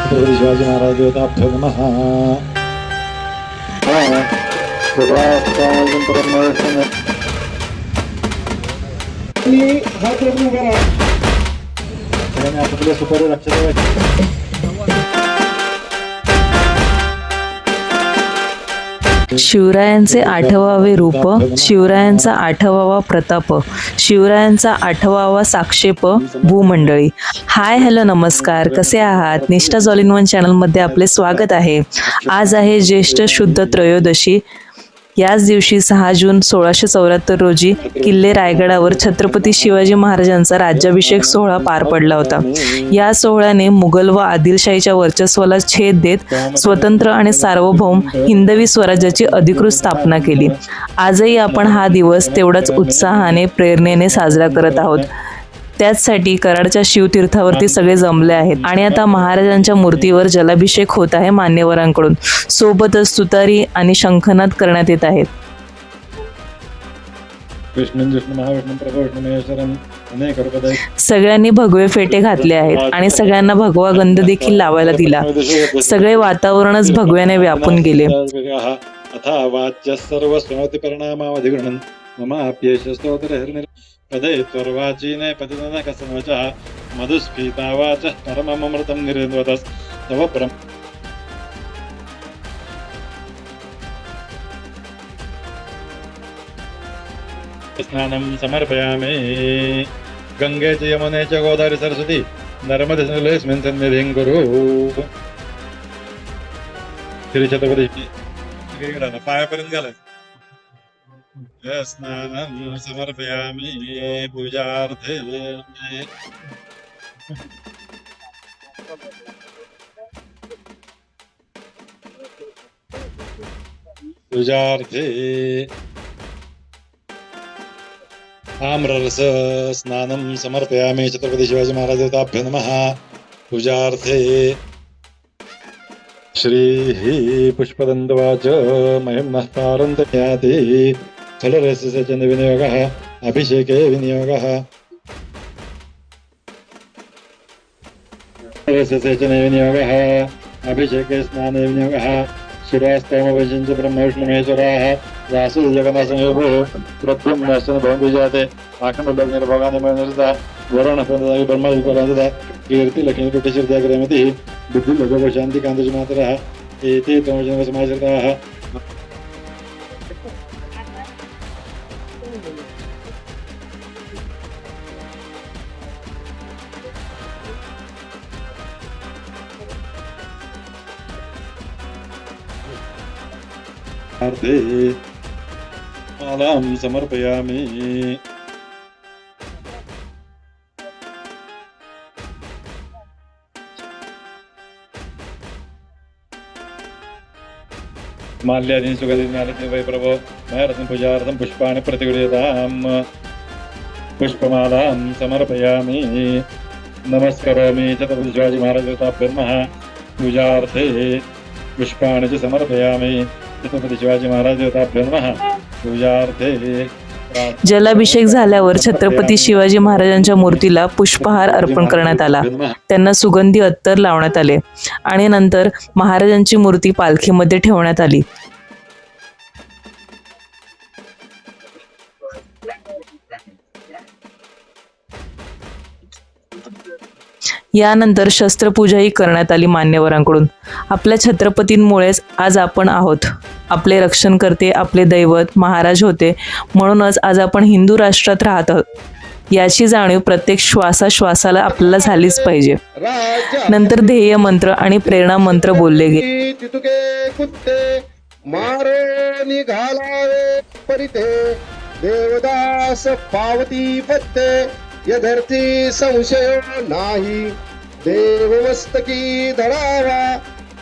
छत्रपती शिवाजी महाराज देवताभ्यो नमः. आपल्या सुपारी रक्षात शिवरायांचे 8वावे रूप, शिवरायांचा 8वावा प्रताप, शिवरायांचा 8वावा साक्षेप भूमंडळी. हाय हॅलो नमस्कार, कसे आहात? निष्ठा ऑल इन वन चॅनलमध्ये आपले स्वागत आहे. आज आहे ज्येष्ठ शुद्ध त्रयोदशी. याच दिवशी 6 जून 1674 रोजी किल्ले रायगडावर छत्रपती शिवाजी महाराजांचा राज्याभिषेक सोहळा पार पडला होता. या सोहळ्याने मुघल व आदिलशाहीच्या वर्चस्वाला छेद देत स्वतंत्र आणि सार्वभौम हिंदवी स्वराज्याची अधिकृत स्थापना केली. आजही आपण हा दिवस तेवढाच उत्साहाने प्रेरणेने साजरा करत आहोत. त्याचसाठी कराडच्या शिवतीर्थावरती सगळे जमले आहेत आणि आता महाराजांच्या मूर्तीवर जलाभिषेक होत आहे मान्यवरांकडून. सोबतच तुतारी आणि शंखनाद करण्यात येत आहेत. सगळ्यांनी भगवे फेटे घातले आहेत आणि सगळ्यांना भगवा गंध देखील लावायला दिला. सगळे वातावरणच भगव्याने व्यापून गेले. पदे त्वर्वाचीने पतितन कसनवचः मधुस्फीतावाचः परममृतं निरेन्द्वतस् तव ब्रह्म स्नानं समर्पयामि. गंगे च यमुने च गोदावरी सरस्वती नर्मदे सिन्धुस्मिन् सन्निधिं कुरु. श्री छत्रपती पायापर्यंत घालायचं. स्नानं समर्पयामि पूजार्थे. आम्ररस स्नानं समर्पयामि छत्रपती शिवाजी महाराज देवताभ्यो नमः. पूजार्थे. श्री पुष्पदन्तवाच महिम्नः पारन्तयाति फलरससेचन विनियोगः अभिषेके विनियोगः. रससेचन विनियोगः अभिषेके स्नाने विनियोगः. शिवास्तमवचिञ्च ब्रह्म विष्णु महेश्वराः रासु जगन्नाथसंयोगो प्रथमदर्शन भवन्ति जाते. आखण्डलग्निर्भोगानि मनसदा वरुणपददायि ब्रह्मविपरासदा कीर्ति लक्ष्मी कोटिश्रीत्याग्रमतिः बुद्धिर्लघो शान्ति कान्तज मातरः एते तमोजन समाश्रिताः. मालां समर्पयामि. माल्यादीन सुगंधिनालते वै प्रभो मयारत्न पूजार्थं पुष्पाणि प्रतिगृह्यताम्. पुष्पमालां समर्पयामि. नमस्करोमि छत्रपती शिवाजी महाराज देवताभ्यो नमः. पूजार्थे पुष्पाणि च समर्पयामि छत्रपती शिवाजी महाराज देवताभ्यो नमः. पूजार्थे. जलाभिषेक झाल्यावर छत्रपती शिवाजी महाराजांच्या मूर्तीला पुष्पहार अर्पण करण्यात आला. त्यांना सुगंधी अत्तर लावण्यात आले आणि नंतर महाराजांची मूर्ती पालखीमध्ये ठेवण्यात आली. यानंतर शस्त्रपूजाही करण्यात आली मान्यवरांकडून. आपल्या छत्रपतींमुळेच आज आपण आहोत. आपले रक्षण करते आपले दैवत महाराज होते, म्हणूनच आज आपण हिंदू राष्ट्रात राहत आहोत. याची जाणीव प्रत्येक श्वासाश्वासाला आपल्याला झालीच पाहिजे. नंतर ध्येय मंत्र आणि प्रेरणा मंत्र बोलले गेले. देवदास पावती पत्ते यदर्थी संशय नाही. देवमस्तकी धरावा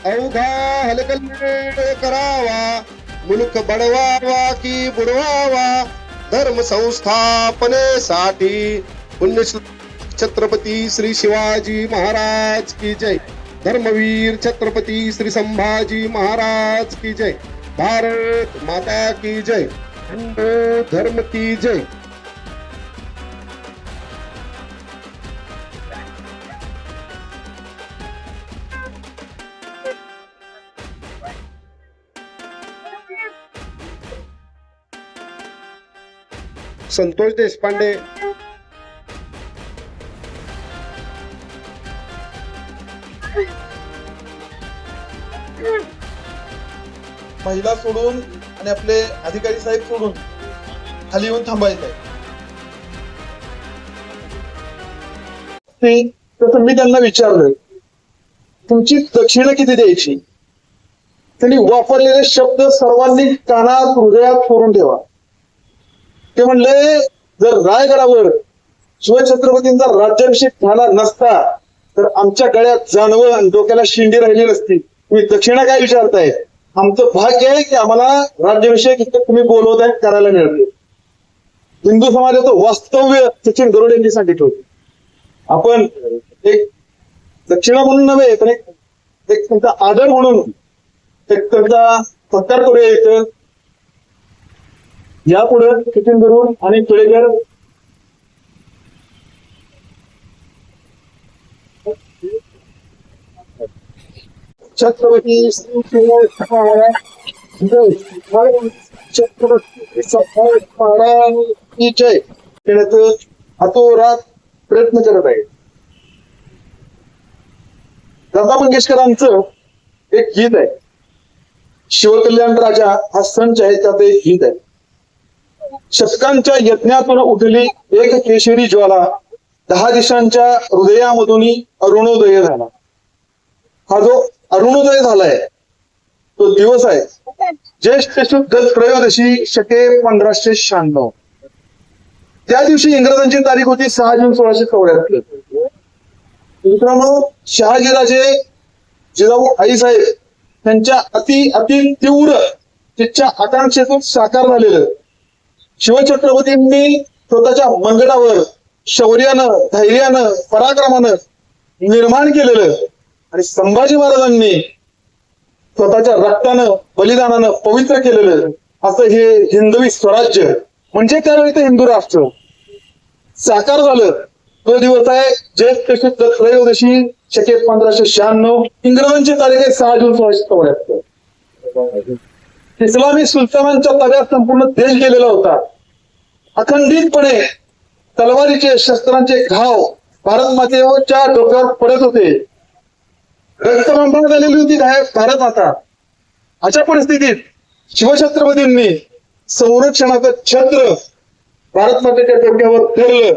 अवघा हलकल्ले करावा. मुलुक बडवावा की बुडवावा. धर्म संस्थापनेसाठी पुण्य छत्रपती श्री शिवाजी महाराज की जय. धर्मवीर छत्रपती श्री संभाजी महाराज की जय. भारत माता की जय. हिंदू धर्म की जय. संतोष देशपांडे, महिला सोडून आणि आपले अधिकारी साहेब सोडून खाली येऊन थांबायचंय. तसं मी त्यांना विचारलं तुमची दक्षिणा किती द्यायची. त्यांनी वापरलेले शब्द सर्वांनी कानात हृदयात कोरून ठेवा. ते म्हणले जर रायगडावर शिवछत्रपतींचा राज्याभिषेक झाला नसता तर आमच्या गळ्यात जानवं आणि डोक्याला शिंडी राहिली नसती. तुम्ही दक्षिणा काय विचारताय. आमचं भाग्य आहे की आम्हाला राज्याभिषेक इथं तुम्ही बोलवताय करायला मिळते. हिंदू समाजाचं वास्तव्य सचिन गरुड यांनी सांगितलं. आपण एक दक्षिणा म्हणून नव्हे पण एक त्यांचा आदर म्हणून एक त्यांचा सत्कार करूया. इथं यापुढे सचिन गरुड आणि तुळेकर छत्रपती छत्रपती जय देण्याचं अतोरात प्रयत्न करत आहे. लता मंगेशकरांचं एक गीत आहे शिवकल्याण राजा हा संच आहे त्यात एक गीत आहे. शतकांच्या यज्ञातून उठली एक केशरी ज्वाला 10 दिशांच्या हृदयामधून अरुणोदय झाला. हा जो अरुणोदय झालाय तो दिवस आहे ज्येष्ठ शुद्ध त्रयोदशी शके 1596. त्या दिवशी इंग्रजांची तारीख होती 6 जून 1674. मित्रांनो शहाजीराजे जिजाऊ आईसाहेब त्यांच्या अति तीव्र तिच्या आकांक्षेतून साकार झालेलं शिवछत्रपतींनी स्वतःच्या मंगडावर शौर्यानं धैर्यानं पराक्रमानं निर्माण केलेलं आणि संभाजी महाराजांनी स्वतःच्या रक्तानं बलिदानानं पवित्र केलेलं असं हे हिंदवी स्वराज्य म्हणजे त्यावेळी ते हिंदू राष्ट्र साकार झालं. तो दिवस आहे ज्येष्ठ शुद्ध त्रयोदशी शके 1596. इंग्रजांची तारीख आहे 6 जून 1674. इस्लामी सुलतानांच्या ताब्यात संपूर्ण देश गेलेला होता. अखंडितपणे तलवारीचे शस्त्रांचे घाव भारत मातेच्या डोक्यावर पडत होते. रक्तबंबाळ झालेली होती भारत माता. अशा परिस्थितीत शिवछत्रपतींनी संरक्षणाचं छत्र भारत मातेच्या डोक्यावर धरलं.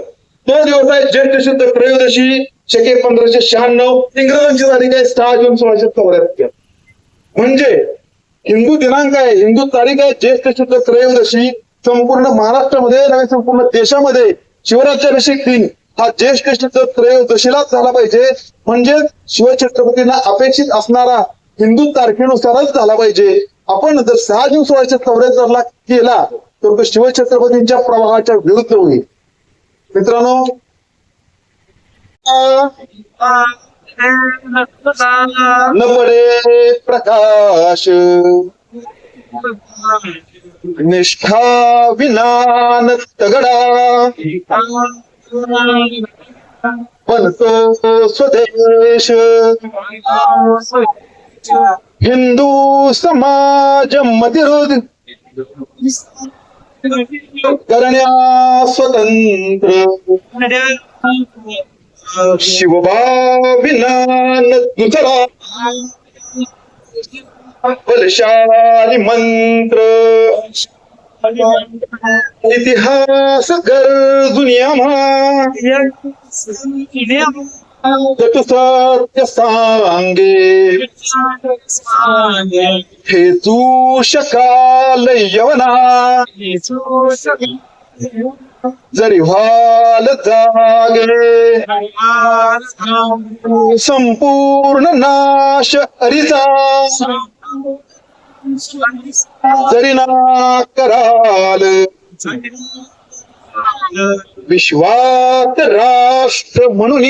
तो दिवस आहे ज्येष्ठ शुद्ध त्रयोदशी शके 1596. इंग्रजांची तारीख आहे 6 जून 1674. म्हणजे हिंदू दिनांक आहे हिंदू तारीख आहे ज्येष्ठ शुद्ध त्रयोदशी. संपूर्ण महाराष्ट्रामध्ये नव्हे संपूर्ण देशामध्ये शिवराज्याभिषेक दिन हा ज्येष्ठ शुद्ध त्रयोदशीलाच झाला पाहिजे. म्हणजे शिवछत्रपतींना अपेक्षित असणारा हिंदू तारखेनुसारच झाला पाहिजे. आपण जर 6 जून 1674 केला तर तो शिवछत्रपतींच्या प्रवाहाच्या विरुद्ध होईल. मित्रांनो न पडे प्रकाश निष्ठा विनान तगडा बनतो स्वदेश. हिंदू समाज मतिरोध करण्या स्वतंत्र शिवभाविनान दुसरा बलशाली मंत्र. इतिहास गरजुनिया सत्य सांगे हे तू शकाल यवना जरी व्हाल जागे संपूर्ण नाश अरिचा जरी ना कराल विश्वात राष्ट्र म्हणून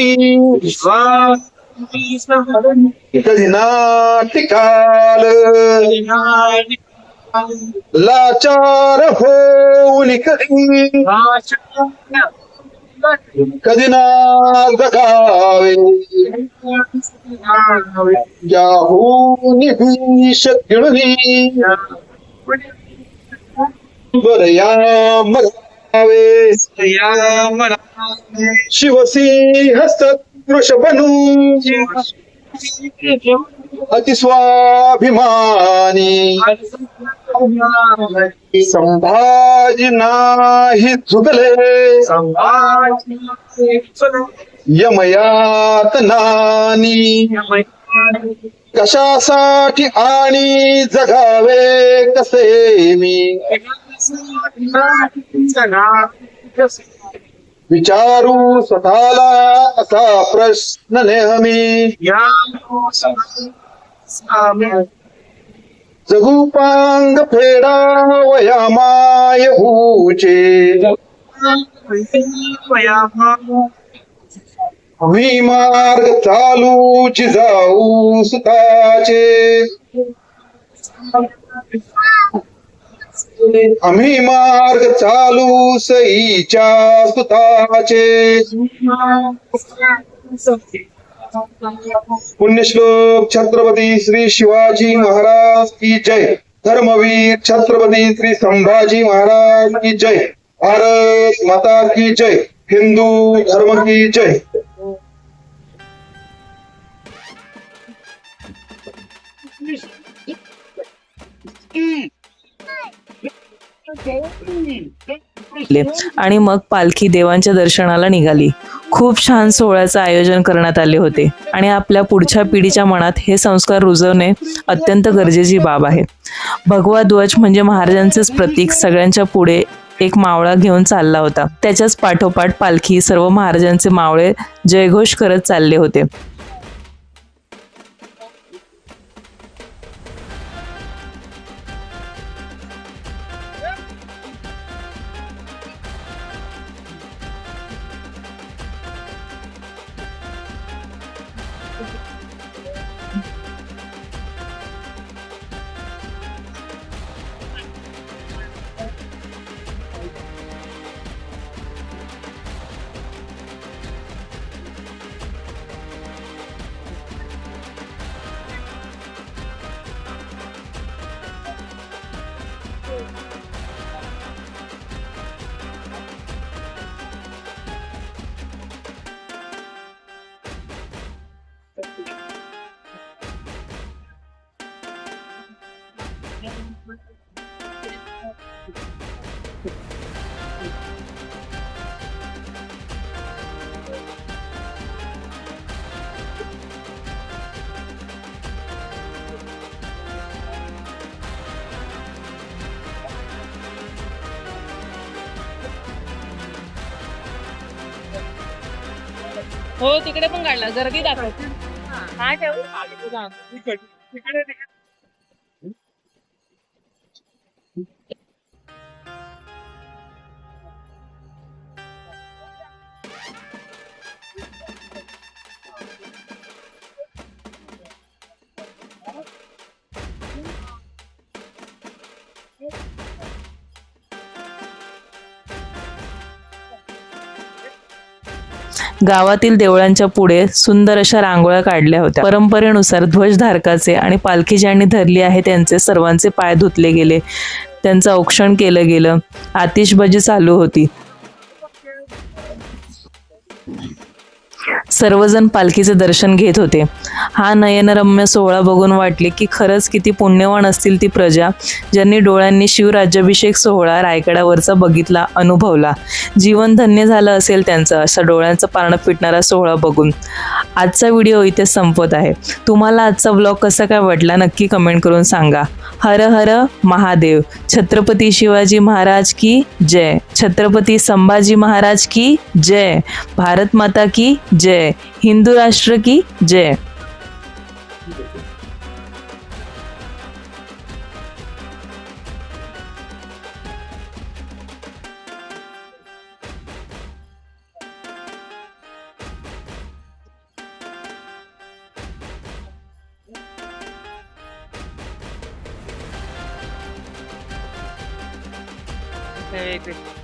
कधी ना टिकाल लाचार होऊन कधी ना जगावे याहून भीष गिळणी बर या मग लावे शिवसिंहस्थ वृषभनू अतिस्वाभिमानी संभाजी नाही झुकले यमयातनानी कशासाठी आणि जगावे कसे मी विचारू स्वतःला असा प्रश्न नेहमी जगू पांग फेडा वया माय होचे आम्ही मार्ग चालू जाऊ सुताचे आम्ही मार्ग चालू सईच्या सुताचे पुण्यश्लोक छत्रपती श्री शिवाजी महाराज की जय धर्मवीर छत्रपती श्री संभाजी महाराज की जय भारत माता की जय हिंदू धर्म की जय आणि मग पालखी देवांच्या दर्शनाला निघाली. खूप छान सोहळ्याचं आयोजन करण्यात आले होते आणि आपल्या पुढच्या पिढीच्या मनात हे संस्कार रुजवणे अत्यंत गरजेची बाब आहे. भगवा ध्वज म्हणजे महाराजांचेच प्रतीक सगळ्यांच्या पुढे एक मावळा घेऊन चालला होता. त्याच्याच पाठोपाठ पालखी सर्व महाराजांचे मावळे जयघोष करत चालले होते. हो तिकडे पण काढला गर्दी दाखवते. काय ठेवू गावातील देवळांच्या पुढे सुंदर अशा रांगोळ्या काढल्या होत्या. परंपरेनुसार ध्वजधारकाचे आणि पालखी ज्यांनी धरली आहे त्यांचे सर्वांचे पाय धुतले गेले. त्यांचं औक्षण केलं गेलं. आतिषबाजी चालू होती. सर्वजण पालखीचे दर्शन घेत होते. हा नयनरम्य सोहळा बघून वाटले की खरंच किती पुण्यवान असतील ती प्रजा ज्यांनी डोळ्यांनी शिवराज्याभिषेक सोहळा रायगडावरचा बघितला, अनुभवला. जीवन धन्य झालं असेल त्यांचं असा डोळ्यांचं पारणं फिटणारा सोहळा बघून. आजचा व्हिडिओ इथे संपत आहे. तुम्हाला आजचा व्लॉग कसा काय वाटला नक्की कमेंट करून सांगा. हर हर महादेव. छत्रपती शिवाजी महाराज की जय. छत्रपती संभाजी महाराज की जय. भारत माता की जय. हिंदू राष्ट्र की जय. वेगळे